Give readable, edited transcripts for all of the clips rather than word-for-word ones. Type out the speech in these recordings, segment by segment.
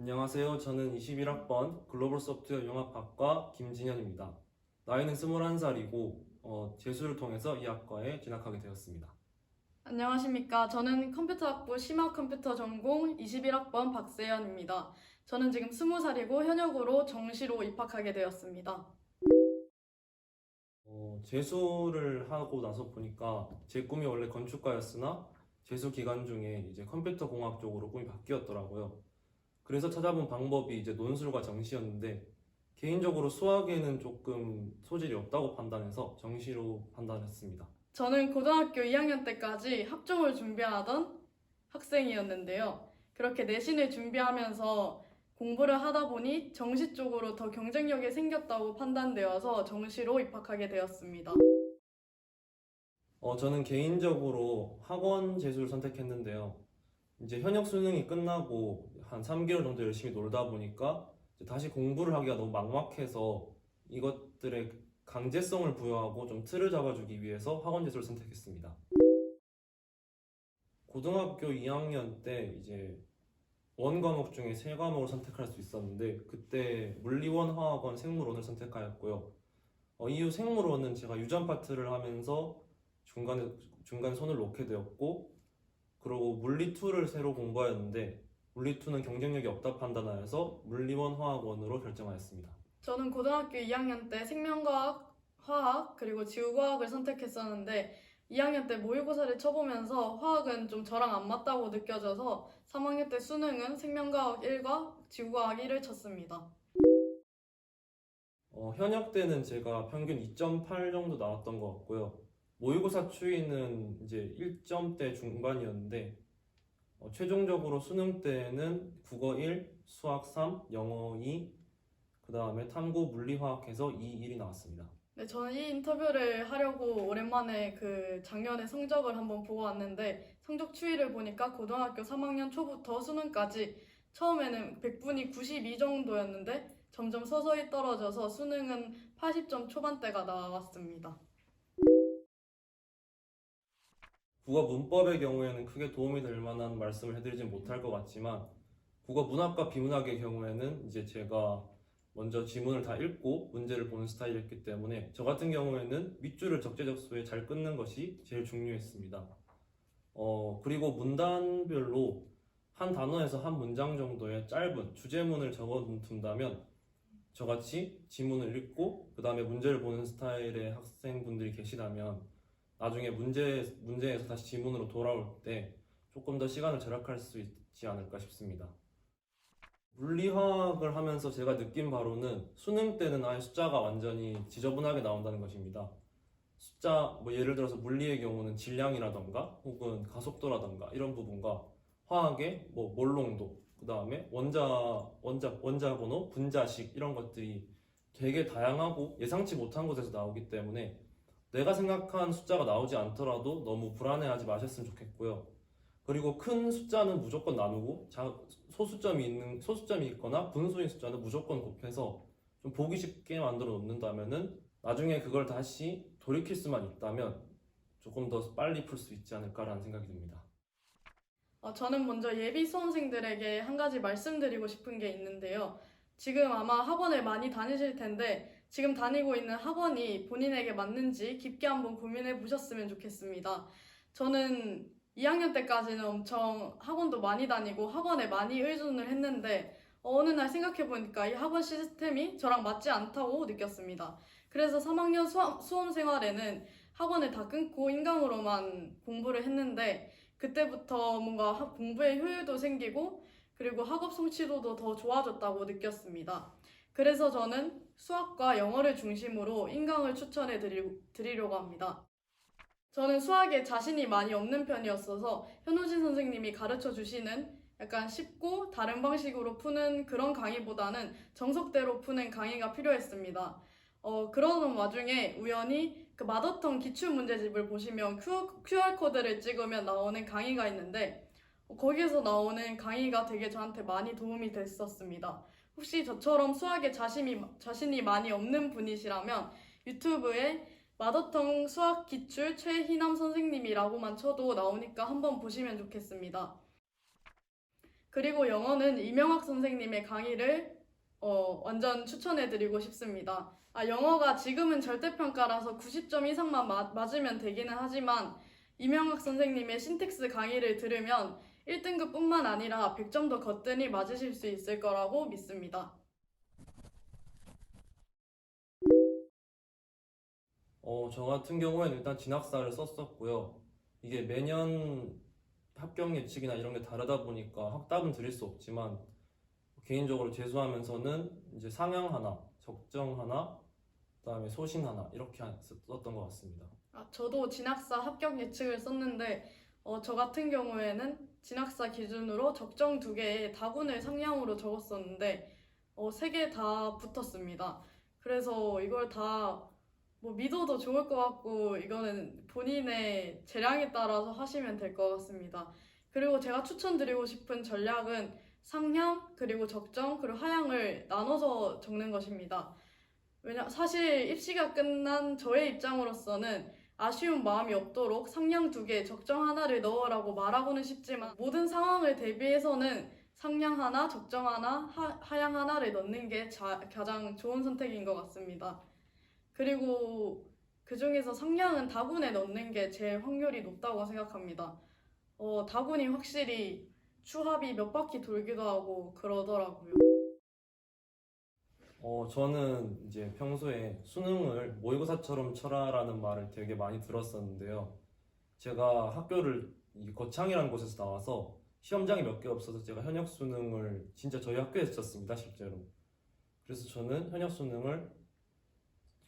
안녕하세요. 저는 21학번 글로벌 소프트웨어 융합학과 김진현입니다. 나이는 21살이고 재수를 통해서 이 학과에 진학하게 되었습니다. 안녕하십니까. 저는 컴퓨터학부 심화컴퓨터 전공 21학번 박세연입니다. 저는 지금 20살이고 현역으로 정시로 입학하게 되었습니다. 재수를 하고 나서 보니까 제 꿈이 원래 건축가였으나 재수 기간 중에 이제 컴퓨터 공학 쪽으로 꿈이 바뀌었더라고요. 그래서 찾아본 방법이 이제 논술과 정시였는데 개인적으로 수학에는 조금 소질이 없다고 판단해서 정시로 판단했습니다. 저는 고등학교 2학년 때까지 학종을 준비하던 학생이었는데요. 그렇게 내신을 준비하면서 공부를 하다 보니 정시 쪽으로 더 경쟁력이 생겼다고 판단되어서 정시로 입학하게 되었습니다. 저는 개인적으로 학원 재수를 선택했는데요. 이제 현역 수능이 끝나고 한 3개월 정도 열심히 놀다 보니까 이제 다시 공부를 하기가 너무 막막해서 이것들의 강제성을 부여하고 좀 틀을 잡아주기 위해서 학원 재수를 선택했습니다. 고등학교 2학년 때 이제 원 과목 중에 세 과목을 선택할 수 있었는데 그때 물리원, 화학원, 생물원을 선택하였고요. 이후 생물원은 제가 유전 파트를 하면서 중간에 손을 놓게 되었고, 그리고 물리2를 새로 공부하였는데 물리2는 경쟁력이 없다 판단하여서 물리원 화학원으로 결정하였습니다. 저는 고등학교 2학년 때 생명과학, 화학, 그리고 지구과학을 선택했었는데 2학년 때 모의고사를 쳐보면서 화학은 좀 저랑 안 맞다고 느껴져서 3학년 때 수능은 생명과학 1과 지구과학 1을 쳤습니다. 현역 때는 제가 평균 2.8 정도 나왔던 것 같고요. 모의고사 추이는 이제 1점대 중반이었는데 최종적으로 수능 때는 국어 1, 수학 3, 영어 2, 그 다음에 탐구 물리화학해서 2, 1이 나왔습니다. 네, 저는 이 인터뷰를 하려고 오랜만에 그 작년에 성적을 한번 보고 왔는데 성적 추이를 보니까 고등학교 3학년 초부터 수능까지 처음에는 100분이 92 정도였는데 점점 서서히 떨어져서 수능은 80점 초반대가 나왔습니다. 국어 문법의 경우에는 크게 도움이 될 만한 말씀을 해드리진 못할 것 같지만 국어 문학과 비문학의 경우에는 이제 제가 먼저 지문을 다 읽고 문제를 보는 스타일이었기 때문에 저 같은 경우에는 밑줄을 적재적소에 잘 끊는 것이 제일 중요했습니다. 그리고 문단별로 한 단어에서 한 문장 정도의 짧은 주제문을 적어둔다면 저같이 지문을 읽고 그 다음에 문제를 보는 스타일의 학생분들이 계시다면 나중에 문제에서 다시 지문으로 돌아올 때 조금 더 시간을 절약할 수 있지 않을까 싶습니다. 물리화학을 하면서 제가 느낀 바로는 수능 때는 아예 숫자가 완전히 지저분하게 나온다는 것입니다. 숫자, 뭐 예를 들어서 물리의 경우는 질량이라던가 혹은 가속도라던가 이런 부분과 화학의 뭐 몰농도, 그 다음에 원자 번호, 분자식 이런 것들이 되게 다양하고 예상치 못한 곳에서 나오기 때문에 내가 생각한 숫자가 나오지 않더라도 너무 불안해하지 마셨으면 좋겠고요. 그리고 큰 숫자는 무조건 나누고 소수점이 있거나 분수인 숫자는 무조건 곱해서 좀 보기 쉽게 만들어 놓는다면은 나중에 그걸 다시 돌이킬 수만 있다면 조금 더 빨리 풀 수 있지 않을까라는 생각이 듭니다. 저는 먼저 예비 수험생들에게 한 가지 말씀드리고 싶은 게 있는데요. 지금 아마 학원을 많이 다니실 텐데 지금 다니고 있는 학원이 본인에게 맞는지 깊게 한번 고민해 보셨으면 좋겠습니다. 저는 2학년 때까지는 엄청 학원도 많이 다니고 학원에 많이 의존을 했는데 어느 날 생각해 보니까 이 학원 시스템이 저랑 맞지 않다고 느꼈습니다. 그래서 3학년 수험 생활에는 학원을 다 끊고 인강으로만 공부를 했는데 그때부터 뭔가 공부의 효율도 생기고 그리고 학업 성취도도 더 좋아졌다고 느꼈습니다. 그래서 저는 수학과 영어를 중심으로 인강을 추천해 드리려고 합니다. 저는 수학에 자신이 많이 없는 편이었어서 현우진 선생님이 가르쳐 주시는 약간 쉽고 다른 방식으로 푸는 그런 강의보다는 정석대로 푸는 강의가 필요했습니다. 그러는 와중에 우연히 그 마더텅 기출문제집을 보시면 QR코드를 찍으면 나오는 강의가 있는데 거기에서 나오는 강의가 되게 저한테 많이 도움이 됐었습니다. 혹시 저처럼 수학에 자신이 많이 없는 분이시라면 유튜브에 마더텅 수학 기출 최희남 선생님이라고만 쳐도 나오니까 한번 보시면 좋겠습니다. 그리고 영어는 이명학 선생님의 강의를 완전 추천해드리고 싶습니다. 영어가 지금은 절대평가라서 90점 이상만 맞으면 되기는 하지만 이명학 선생님의 신텍스 강의를 들으면 1등급뿐만 아니라 100점도 거뜬히 맞으실 수 있을 거라고 믿습니다. 저 같은 경우에는 일단 진학사를 썼었고요. 이게 매년 합격 예측이나 이런 게 다르다 보니까 확답은 드릴 수 없지만 개인적으로 재수하면서는 이제 상향 하나, 적정 하나, 그다음에 소신 하나 이렇게 썼던 것 같습니다. 저도 진학사 합격 예측을 썼는데 저 같은 경우에는 진학사 기준으로 적정 2개에 다군을 상향으로 적었었는데 3개 다 붙었습니다. 그래서 이걸 다 믿어도 좋을 것 같고 이거는 본인의 재량에 따라서 하시면 될 것 같습니다. 그리고 제가 추천드리고 싶은 전략은 상향, 그리고 적정, 그리고 하향을 나눠서 적는 것입니다. 사실 입시가 끝난 저의 입장으로서는 아쉬운 마음이 없도록 상향 2개, 적정 하나를 넣으라고 말하고는 싶지만 모든 상황을 대비해서는 상향 하나, 적정 하나, 하향 하나를 넣는 게 가장 좋은 선택인 것 같습니다. 그리고 그 중에서 상향은 다군에 넣는 게 제일 확률이 높다고 생각합니다. 다군이 확실히 추합이 몇 바퀴 돌기도 하고 그러더라고요. 저는 이제 평소에 수능을 모의고사처럼 쳐라라는 말을 되게 많이 들었었는데요. 제가 학교를 이 거창이라는 곳에서 나와서 시험장이 몇 개 없어서 제가 현역 수능을 진짜 저희 학교에서 쳤습니다, 실제로. 그래서 저는 현역 수능을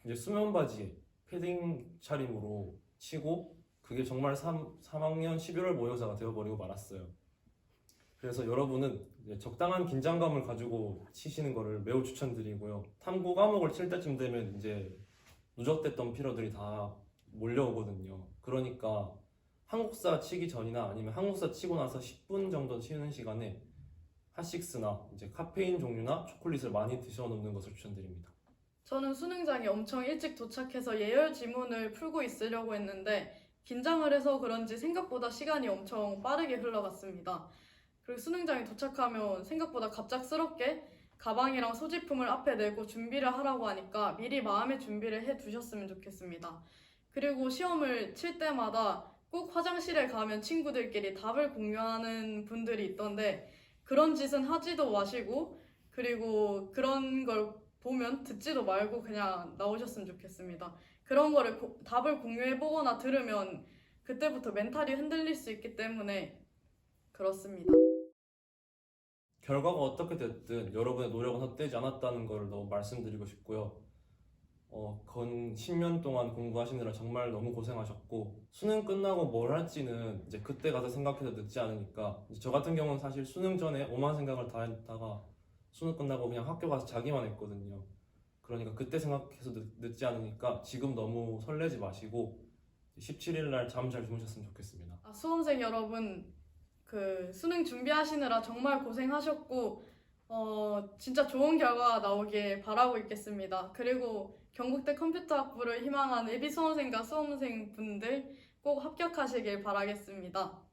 이제 수면 바지에 패딩 차림으로 치고 그게 정말 3학년 11월 모의고사가 되어버리고 말았어요. 그래서 여러분은 이제 적당한 긴장감을 가지고 치시는 거를 매우 추천드리고요. 탐구 과목을 칠 때쯤 되면 이제 누적됐던 피로들이 다 몰려오거든요. 그러니까 한국사 치기 전이나 아니면 한국사 치고 나서 10분 정도 치는 시간에 핫식스나 이제 카페인 종류나 초콜릿을 많이 드셔놓는 것을 추천드립니다. 저는 수능장에 엄청 일찍 도착해서 예열 지문을 풀고 있으려고 했는데 긴장을 해서 그런지 생각보다 시간이 엄청 빠르게 흘러갔습니다. 그리고 수능장에 도착하면 생각보다 갑작스럽게 가방이랑 소지품을 앞에 내고 준비를 하라고 하니까 미리 마음의 준비를 해 두셨으면 좋겠습니다. 그리고 시험을 칠 때마다 꼭 화장실에 가면 친구들끼리 답을 공유하는 분들이 있던데 그런 짓은 하지도 마시고 그리고 그런 걸 보면 듣지도 말고 그냥 나오셨으면 좋겠습니다. 그런 거를 답을 공유해보거나 들으면 그때부터 멘탈이 흔들릴 수 있기 때문에 그렇습니다. 결과가 어떻게 됐든 여러분의 노력은 헛되지 않았다는 걸 너무 말씀드리고 싶고요. 건 10년 동안 공부하시느라 정말 너무 고생하셨고 수능 끝나고 뭘 할지는 이제 그때 가서 생각해도 늦지 않으니까 저 같은 경우는 사실 수능 전에 오만 생각을 다 했다가 수능 끝나고 그냥 학교 가서 자기만 했거든요. 그러니까 그때 생각해서 늦지 않으니까 지금 너무 설레지 마시고 17일 날 잠 잘 주무셨으면 좋겠습니다. 수험생 여러분, 수능 준비하시느라 정말 고생하셨고, 진짜 좋은 결과 나오길 바라고 있겠습니다. 그리고 경북대 컴퓨터학부를 희망하는 예비 수험생과 수험생 분들 꼭 합격하시길 바라겠습니다.